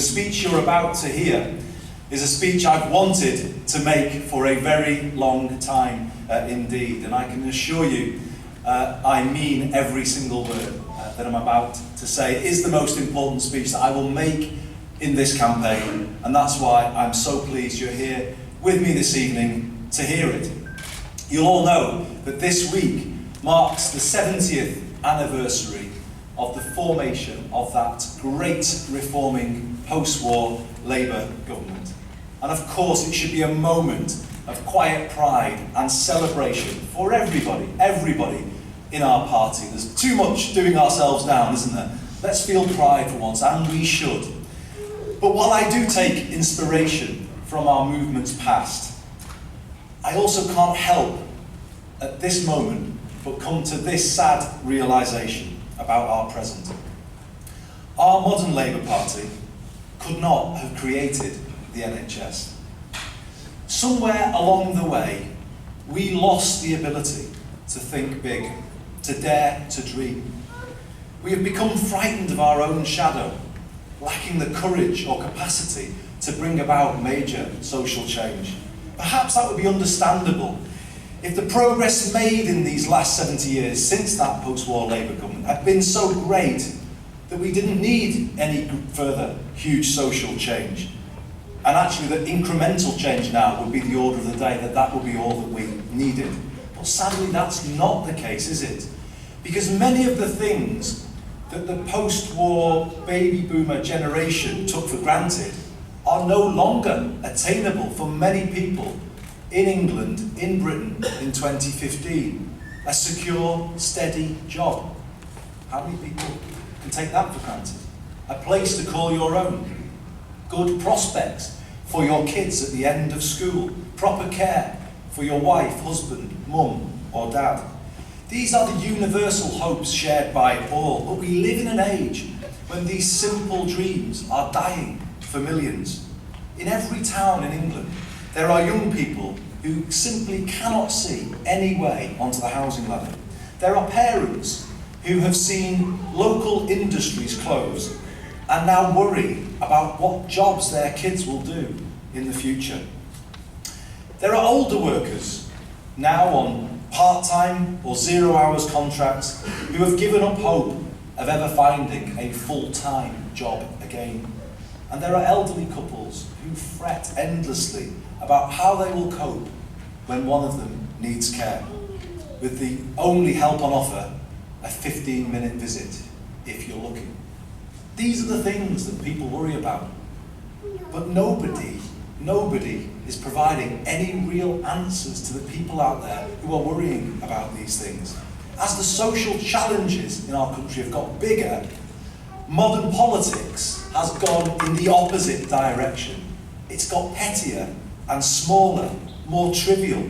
speech you're about to hear is a speech I've wanted to make for a very long time indeed, and I can assure you I mean every single word that I'm about to say. It is the most important speech that I will make in this campaign, and that's why I'm so pleased you're here with me this evening to hear it. You'll all know that this week marks the 70th anniversary of the formation of that great reforming post-war Labour government. And of course it should be a moment of quiet pride and celebration for everybody in our party. There's too much doing ourselves down, isn't there? Let's feel pride for once, and we should. But while I do take inspiration from our movement's past, I also can't help at this moment but come to this sad realisation about our present. Our modern Labour Party could not have created the NHS. Somewhere along the way, we lost the ability to think big, to dare to dream. We have become frightened of our own shadow, lacking the courage or capacity to bring about major social change. Perhaps that would be understandable if the progress made in these last 70 years since that post-war Labour government had been so great that we didn't need any further huge social change. And actually that incremental change now would be the order of the day, that would be all that we needed. But sadly that's not the case, is it? Because many of the things that the post-war baby boomer generation took for granted are no longer attainable for many people in England, in Britain, in 2015. A secure, steady job. How many people can take that for granted? A place to call your own. Good prospects for your kids at the end of school. Proper care for your wife, husband, mum, or dad. These are the universal hopes shared by all, but we live in an age when these simple dreams are dying for millions. In every town in England, there are young people who simply cannot see any way onto the housing ladder. There are parents who have seen local industries close and now worry about what jobs their kids will do in the future. There are older workers now on part-time or 0 hours contracts who have given up hope of ever finding a full-time job again. And there are elderly couples who fret endlessly about how they will cope when one of them needs care, with the only help on offer a 15-minute visit if you're lucky. These are the things that people worry about. But nobody is providing any real answers to the people out there who are worrying about these things. As the social challenges in our country have got bigger, modern politics has gone in the opposite direction. It's got pettier and smaller, more trivial.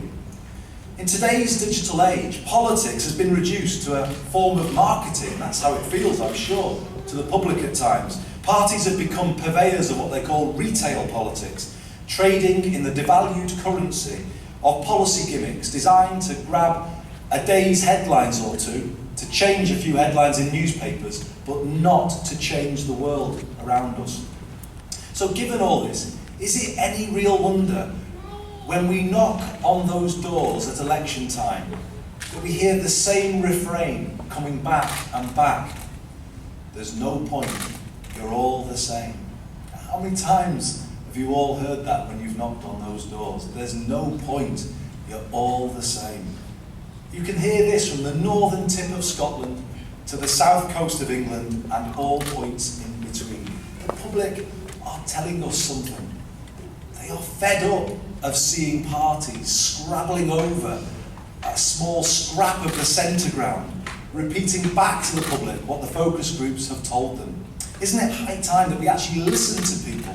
In today's digital age, politics has been reduced to a form of marketing. That's how it feels, I'm sure, to the public at times. Parties have become purveyors of what they call retail politics, trading in the devalued currency of policy gimmicks designed to grab a day's headlines or two, to change a few headlines in newspapers, but not to change the world around us. So given all this, is it any real wonder when we knock on those doors at election time that we hear the same refrain coming back and back? There's no point, you're all the same. How many times have you all heard that when you've knocked on those doors? There's no point, you're all the same. You can hear this from the northern tip of Scotland to the south coast of England and all points in between. The public are telling us something. They are fed up of seeing parties scrabbling over a small scrap of the centre ground, repeating back to the public what the focus groups have told them. Isn't it high time that we actually listened to people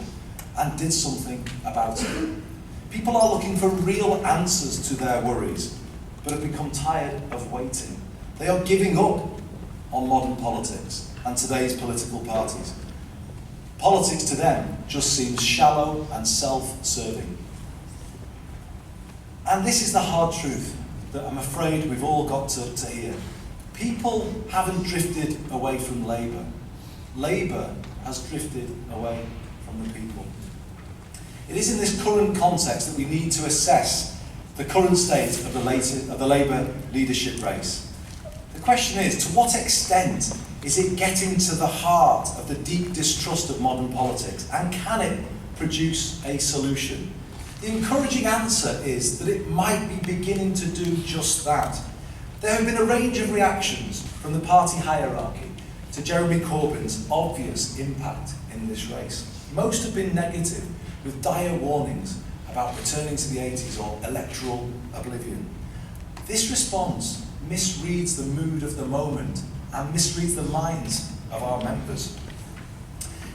and did something about it? People are looking for real answers to their worries, but have become tired of waiting. They are giving up on modern politics and today's political parties. Politics to them just seems shallow and self-serving. And this is the hard truth that I'm afraid we've all got to hear. People haven't drifted away from Labour. Labour has drifted away from the people. It is in this current context that we need to assess the current state of the Labour leadership race. The question is, to what extent is it getting to the heart of the deep distrust of modern politics, and can it produce a solution? The encouraging answer is that it might be beginning to do just that. There have been a range of reactions from the party hierarchy to Jeremy Corbyn's obvious impact in this race. Most have been negative, with dire warnings about returning to the 80s or electoral oblivion. This response misreads the mood of the moment and misreads the minds of our members.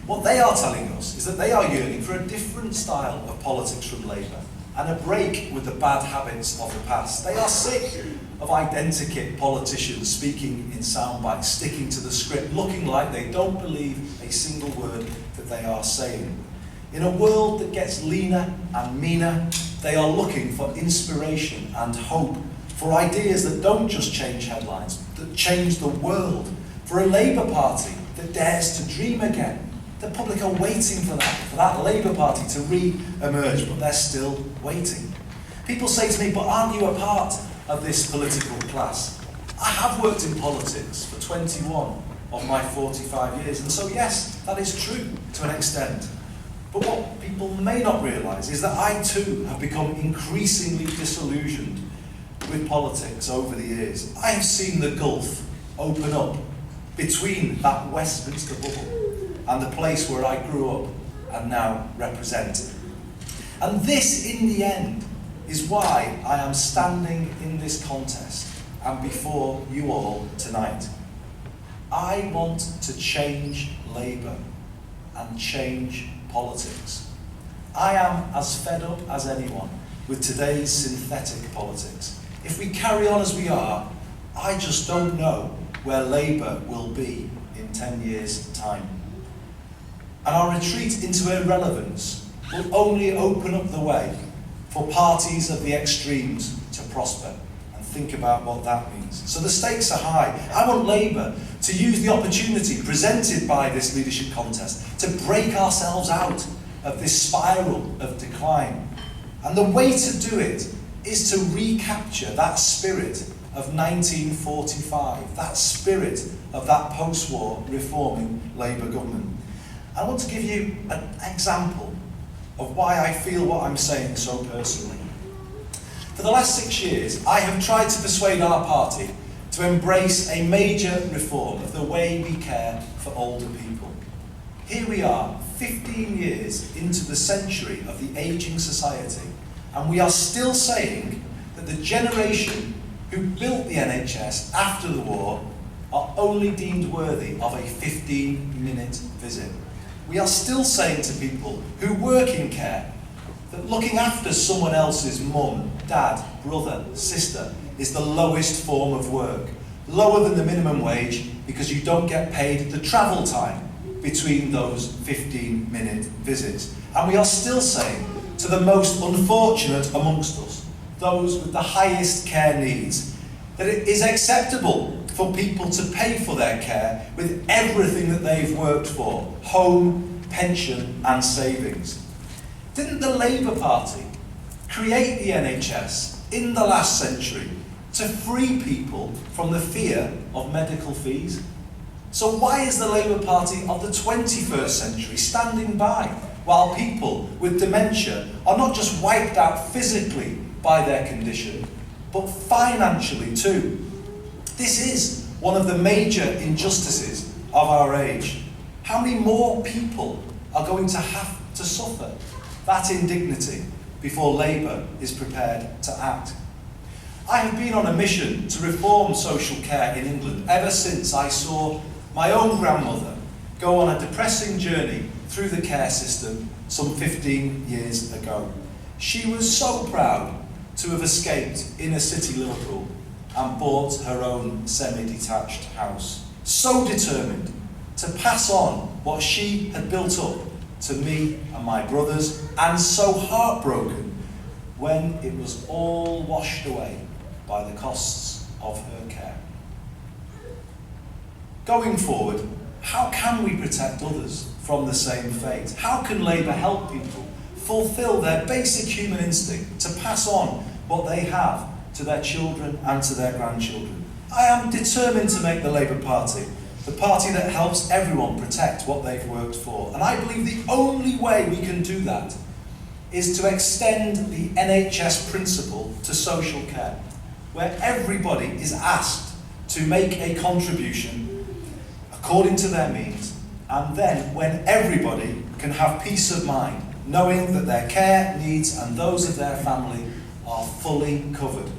What they are telling us is that they are yearning for a different style of politics from Labour and a break with the bad habits of the past. They are sick of identikit politicians speaking in soundbites, sticking to the script, looking like they don't believe a single word that they are saying. In a world that gets leaner and meaner, they are looking for inspiration and hope, for ideas that don't just change headlines, that change the world, for a Labour Party that dares to dream again. The public are waiting for that Labour Party to re-emerge, but they're still waiting. People say to me, but aren't you a part of this political class? I have worked in politics for 21 of my 45 years, and so yes, that is true to an extent. But what people may not realise is that I too have become increasingly disillusioned with politics over the years. I have seen the gulf open up between that Westminster bubble and the place where I grew up and now represent. And this, in the end, is why I am standing in this contest and before you all tonight. I want to change Labour and change politics. I am as fed up as anyone with today's synthetic politics. If we carry on as we are, I just don't know where Labour will be in 10 years' time. And our retreat into irrelevance will only open up the way for parties of the extremes to prosper. And think about what that means. So the stakes are high. I want Labour to use the opportunity presented by this leadership contest to break ourselves out of this spiral of decline. And the way to do it is to recapture that spirit of 1945, that spirit of that post-war reforming Labour government. I want to give you an example of why I feel what I'm saying so personally. For the last 6 years, I have tried to persuade our party to embrace a major reform of the way we care for older people. Here we are, 15 years into the century of the ageing society, and we are still saying that the generation who built the NHS after the war are only deemed worthy of a 15-minute visit. We are still saying to people who work in care that looking after someone else's mum, dad, brother, sister is the lowest form of work, lower than the minimum wage because you don't get paid the travel time between those 15-minute visits. And we are still saying to the most unfortunate amongst us, those with the highest care needs, that it is acceptable for people to pay for their care with everything that they've worked for, home, pension and savings. Didn't the Labour Party create the NHS in the last century to free people from the fear of medical fees? So why is the Labour Party of the 21st century standing by while people with dementia are not just wiped out physically by their condition, but financially too? This is one of the major injustices of our age. How many more people are going to have to suffer that indignity before Labour is prepared to act? I have been on a mission to reform social care in England ever since I saw my own grandmother go on a depressing journey through the care system some 15 years ago. She was so proud to have escaped inner city Liverpool and bought her own semi-detached house. So determined to pass on what she had built up to me and my brothers, and so heartbroken when it was all washed away by the costs of her care. Going forward, How can we protect others from the same fate? How can Labour help people fulfil their basic human instinct to pass on what they have to their children and to their grandchildren? I am determined to make the Labour Party the party that helps everyone protect what they've worked for. And I believe the only way we can do that is to extend the NHS principle to social care, where everybody is asked to make a contribution according to their means, and then when everybody can have peace of mind, knowing that their care needs and those of their family are fully covered.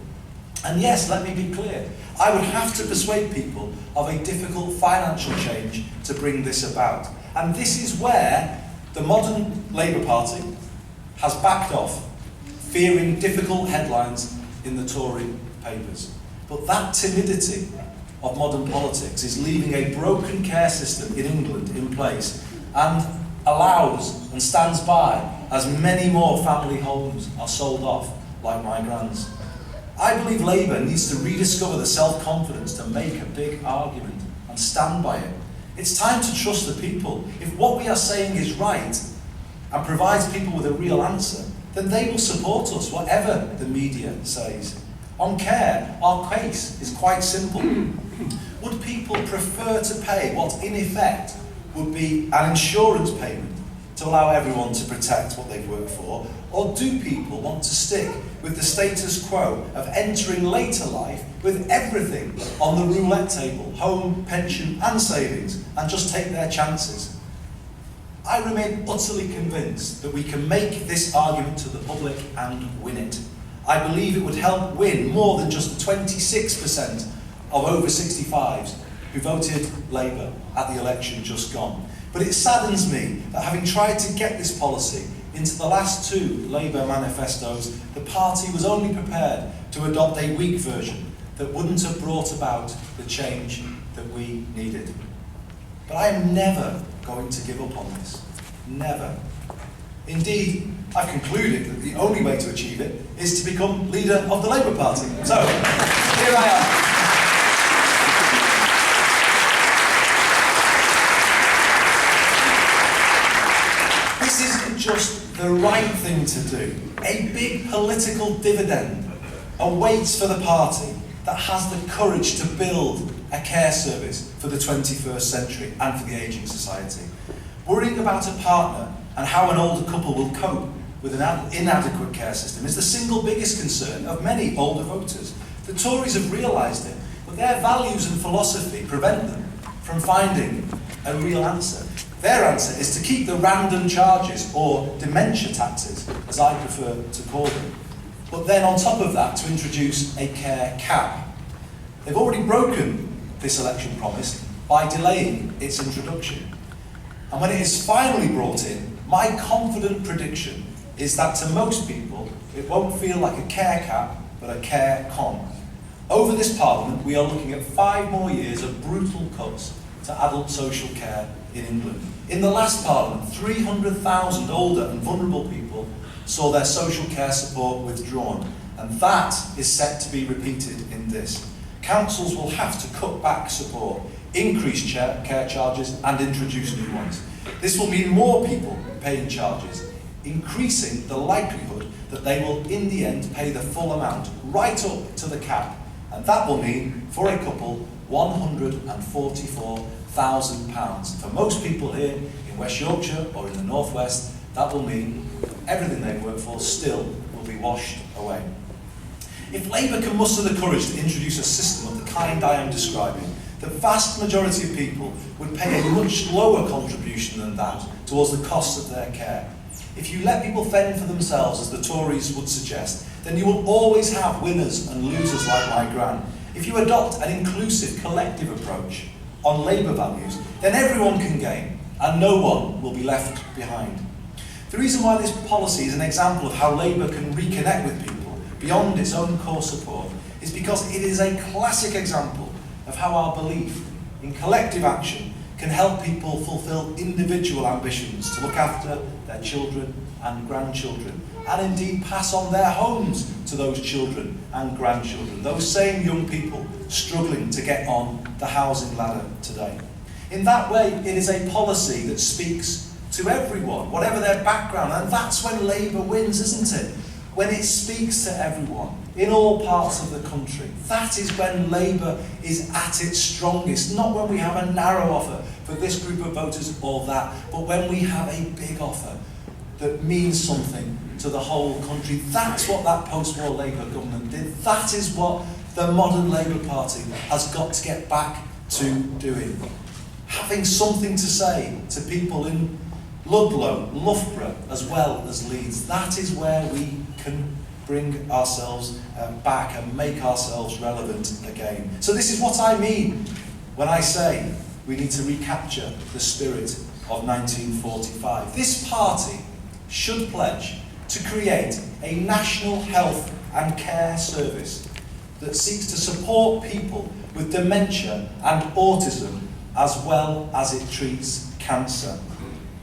And yes, let me be clear, I would have to persuade people of a difficult financial change to bring this about. And this is where the modern Labour Party has backed off, fearing difficult headlines in the Tory papers. But that timidity of modern politics is leaving a broken care system in England in place and allows and stands by as many more family homes are sold off, like my grand's. I believe Labour needs to rediscover the self-confidence to make a big argument and stand by it. It's time to trust the people. If what we are saying is right and provides people with a real answer, then they will support us, whatever the media says. On care, our case is quite simple. Would people prefer to pay what in effect would be an insurance payment to allow everyone to protect what they've worked for? Or do people want to stick with the status quo of entering later life with everything on the roulette table, home, pension and savings, and just take their chances? I remain utterly convinced that we can make this argument to the public and win it. I believe it would help win more than just the 26% of over 65s who voted Labour at the election just gone. But it saddens me that having tried to get this policy into the last two Labour manifestos, the party was only prepared to adopt a weak version that wouldn't have brought about the change that we needed. But I am never going to give up on this. Never. Indeed, I've concluded that the only way to achieve it is to become leader of the Labour Party. So, here I am. This isn't just the right thing to do. A big political dividend awaits for the party that has the courage to build a care service for the 21st century and for the ageing society. Worrying about a partner and how an older couple will cope with an inadequate care system is the single biggest concern of many older voters. The Tories have realised it, but their values and philosophy prevent them from finding a real answer. Their answer is to keep the random charges, or dementia taxes, as I prefer to call them. But then on top of that, to introduce a care cap. They've already broken this election promise by delaying its introduction. And when it is finally brought in, my confident prediction is that to most people, it won't feel like a care cap, but a care con. Over this Parliament, we are looking at 5 more years of brutal cuts to adult social care in England. In the last Parliament, 300,000 older and vulnerable people saw their social care support withdrawn, and that is set to be repeated in this. Councils will have to cut back support, increase care charges and introduce new ones. This will mean more people paying charges, increasing the likelihood that they will in the end pay the full amount right up to the cap, and that will mean, for a couple, £144,000. For most people here in West Yorkshire or in the North West, that will mean everything they've worked for still will be washed away. If Labour can muster the courage to introduce a system of the kind I am describing, the vast majority of people would pay a much lower contribution than that towards the costs of their care. If you let people fend for themselves, as the Tories would suggest, then you will always have winners and losers like my gran. If you adopt an inclusive, collective approach on Labour values, then everyone can gain and no one will be left behind. The reason why this policy is an example of how Labour can reconnect with people beyond its own core support is because it is a classic example of how our belief in collective action can help people fulfil individual ambitions to look after their children and grandchildren, and indeed pass on their homes to those children and grandchildren, those same young people struggling to get on the housing ladder today. In that way, it is a policy that speaks to everyone, whatever their background, and that's when Labour wins, isn't it? When it speaks to everyone, in all parts of the country. That is when Labour is at its strongest, not when we have a narrow offer for this group of voters or that, but when we have a big offer that means something to the whole country. That's what that post-war Labour government did. That is what the modern Labour Party has got to get back to doing. Having something to say to people in Ludlow, Loughborough, as well as Leeds. That is where we can bring ourselves back and make ourselves relevant again. So this is what I mean when I say we need to recapture the spirit of 1945. This party should pledge to create a national health and care service that seeks to support people with dementia and autism as well as it treats cancer.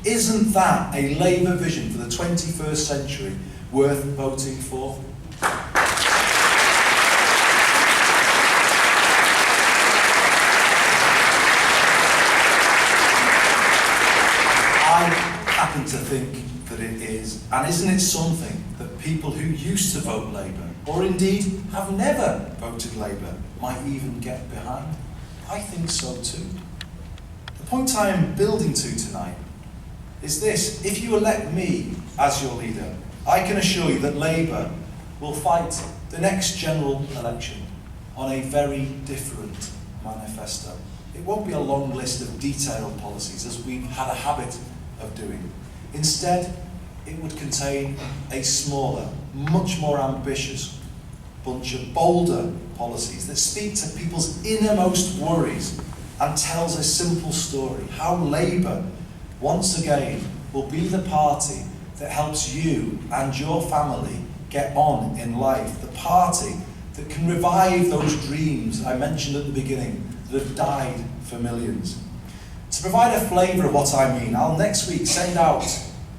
Isn't that a Labour vision for the 21st century worth voting for? I happen to think that it is. And isn't it something that people who used to vote Labour, or indeed have never voted Labour, might even get behind? I think so too. The point I am building to tonight is this: if you elect me as your leader, I can assure you that Labour will fight the next general election on a very different manifesto. It won't be a long list of detailed policies as we've had a habit of doing. Instead, it would contain a smaller, much more ambitious bunch of bolder policies that speak to people's innermost worries and tells a simple story, how Labour once again will be the party that helps you and your family get on in life, the party that can revive those dreams I mentioned at the beginning that have died for millions. To provide a flavour of what I mean, I'll next week send out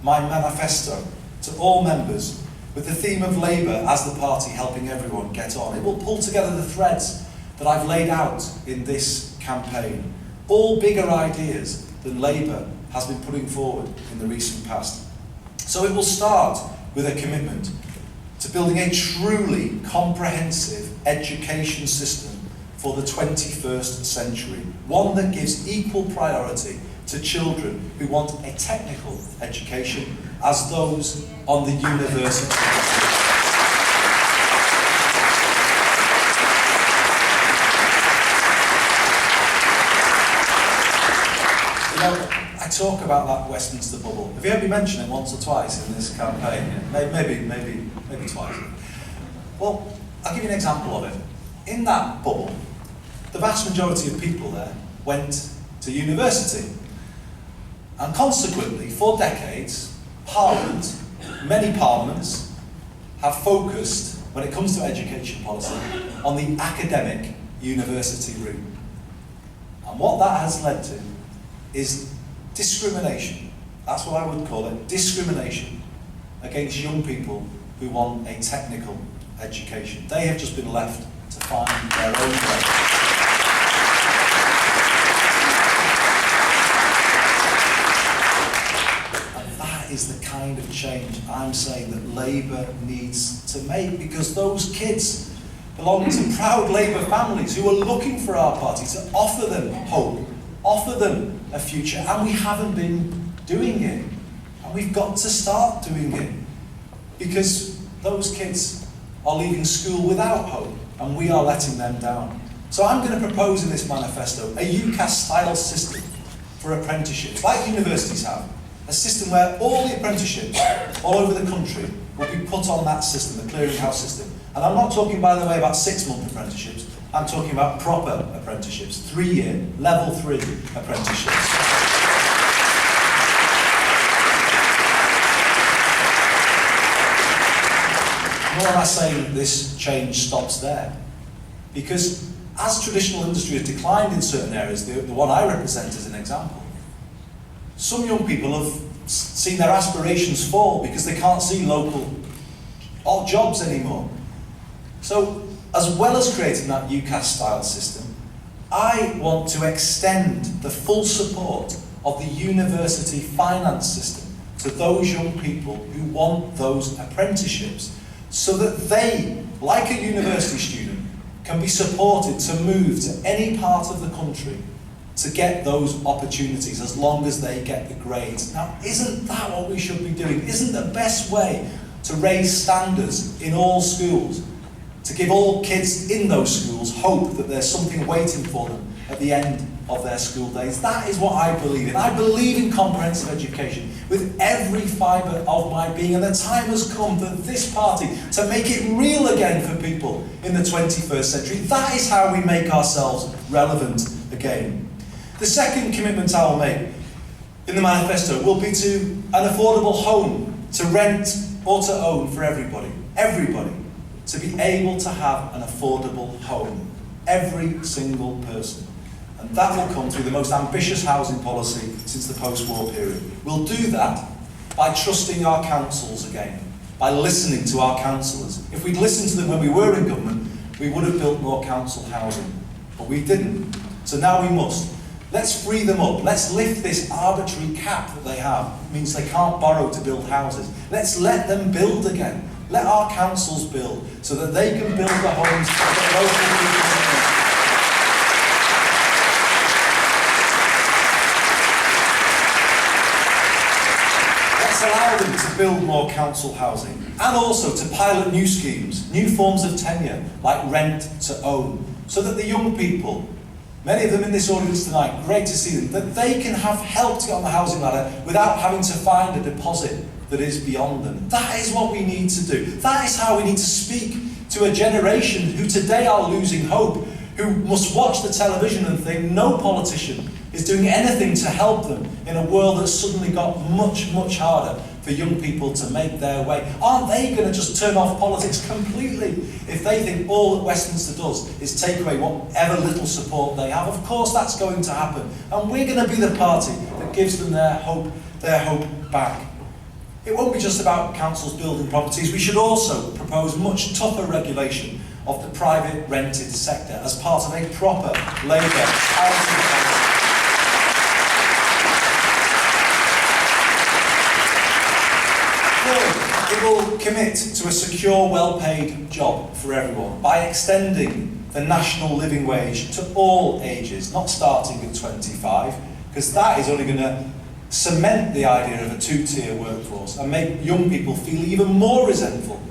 my manifesto to all members with the theme of Labour as the party helping everyone get on. It will pull together the threads that I've laid out in this campaign, all bigger ideas than Labour has been putting forward in the recent past. So it will start with a commitment to building a truly comprehensive education system for the 21st century, one that gives equal priority to children who want a technical education as those on the university. I talk about that Westminster bubble. Have you heard me mention it once or twice in this campaign? Maybe twice. Well, I'll give you an example of it. In that bubble, the vast majority of people there went to university. And consequently, for decades, Parliament, many parliaments, have focused, when it comes to education policy, on the academic university route. And what that has led to is discrimination. That's what I would call it, discrimination against young people who want a technical education. They have just been left to find their own way. And that is the kind of change I'm saying that Labour needs to make, because those kids belong to proud Labour families who are looking for our party to offer them hope, offer them a future, and we haven't been doing it. And we've got to start doing it, because those kids are leaving school without hope, and we are letting them down. So I'm going to propose in this manifesto a UCAS-style system for apprenticeships, like universities have. A system where all the apprenticeships all over the country will be put on that system, the clearinghouse system. And I'm not talking, by the way, about 6-month apprenticeships. I'm talking about proper apprenticeships, 3-year, level 3 apprenticeships. Nor am I saying that this change stops there. Because as traditional industry has declined in certain areas, the one I represent as an example, some young people have seen their aspirations fall because they can't see local odd jobs anymore. So, as well as creating that UCAS-style system, I want to extend the full support of the university finance system to those young people who want those apprenticeships, so that they, like a university student, can be supported to move to any part of the country to get those opportunities, as long as they get the grades. Now, isn't that what we should be doing? Isn't the best way to raise standards in all schools, to give all kids in those schools hope that there's something waiting for them at the end of their school days? That is what I believe in. I believe in comprehensive education with every fibre of my being, and the time has come for this party to make it real again for people in the 21st century. That is how we make ourselves relevant again. The second commitment I will make in the manifesto will be to an affordable home, to rent or to own for everybody. Everybody. To be able to have an affordable home. Every single person. And that will come through the most ambitious housing policy since the post-war period. We'll do that by trusting our councils again, by listening to our councillors. If we'd listened to them when we were in government, we would have built more council housing. But we didn't. So now we must. Let's free them up. Let's lift this arbitrary cap that they have. It means they can't borrow to build houses. Let's let them build again. Let our councils build so that they can build the homes that local people need. Allow them to build more council housing, and also to pilot new schemes, new forms of tenure, like rent to own, so that the young people, many of them in this audience tonight, great to see them, that they can have help to get on the housing ladder without having to find a deposit that is beyond them. That is what we need to do. That is how we need to speak to a generation who today are losing hope, who must watch the television and think no politician is doing anything to help them in a world that's suddenly got much, much harder for young people to make their way. Aren't they going to just turn off politics completely if they think all that Westminster does is take away whatever little support they have? Of course that's going to happen. And we're going to be the party that gives them their hope back. It won't be just about councils building properties. We should also propose much tougher regulation of the private rented sector as part of a proper Labour housing policy. It will commit to a secure, well-paid job for everyone by extending the national living wage to all ages, not starting at 25, because that is only going to cement the idea of a two-tier workforce and make young people feel even more resentful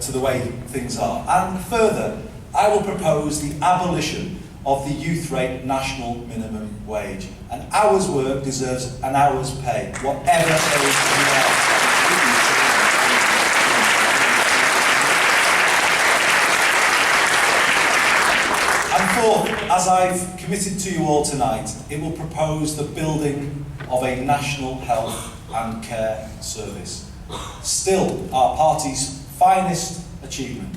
to the way things are. And further, I will propose the abolition of the youth rate national minimum wage. An hour's work deserves an hour's pay, whatever age you are. And fourth, as I've committed to you all tonight, it will propose the building of a national health and care service. Still, our party's finest achievement.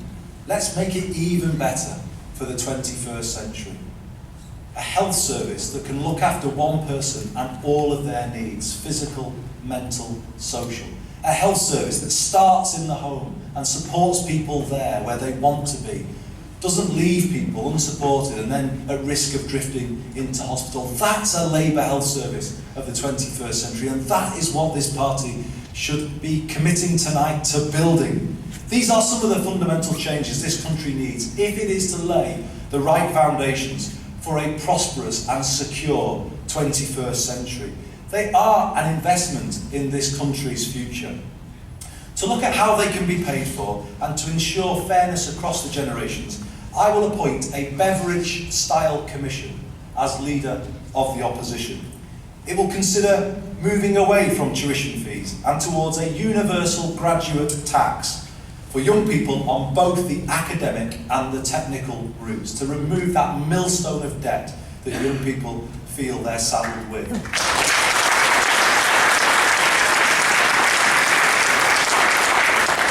Let's make it even better for the 21st century. A health service that can look after one person and all of their needs, physical, mental, social. A health service that starts in the home and supports people there where they want to be. Doesn't leave people unsupported and then at risk of drifting into hospital. That's a Labour health service of the 21st century, and that is what this party should be committing tonight to building. These are some of the fundamental changes this country needs if it is to lay the right foundations for a prosperous and secure 21st century. They are an investment in this country's future. To look at how they can be paid for and to ensure fairness across the generations, I will appoint a Beveridge-style commission as leader of the opposition. It will consider moving away from tuition fees and towards a universal graduate tax for young people on both the academic and the technical routes, to remove that millstone of debt that young people feel they're saddled with.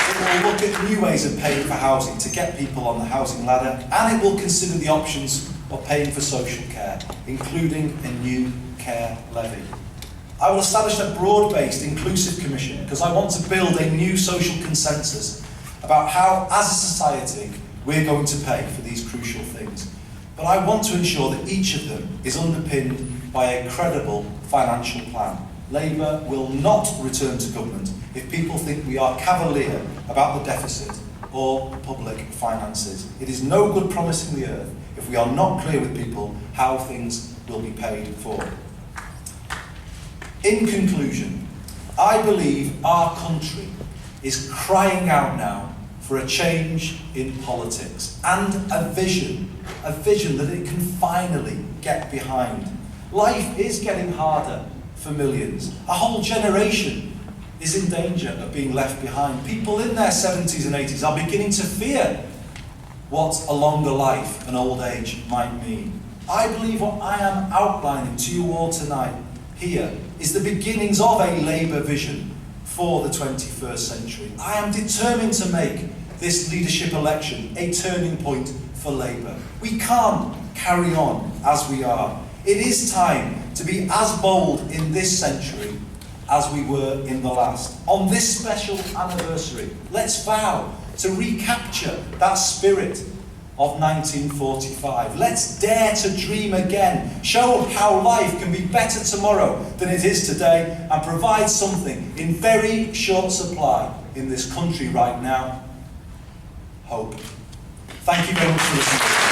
It will look at new ways of paying for housing to get people on the housing ladder, and it will consider the options of paying for social care, including a new care levy. I will establish a broad-based inclusive commission because I want to build a new social consensus about how, as a society, we're going to pay for these crucial things. But I want to ensure that each of them is underpinned by a credible financial plan. Labour will not return to government if people think we are cavalier about the deficit or public finances. It is no good promising the earth if we are not clear with people how things will be paid for. In conclusion, I believe our country is crying out now for a change in politics and a vision that it can finally get behind. Life is getting harder for millions. A whole generation is in danger of being left behind. People in their 70s and 80s are beginning to fear what a longer life and old age might mean. I believe what I am outlining to you all tonight here is the beginnings of a Labour vision for the 21st century. I am determined to make this leadership election a turning point for Labour. We can't carry on as we are. It is time to be as bold in this century as we were in the last. On this special anniversary, let's vow to recapture that spirit of 1945. Let's dare to dream again, show how life can be better tomorrow than it is today, and provide something in very short supply in this country right now: hope. Thank you very much for listening.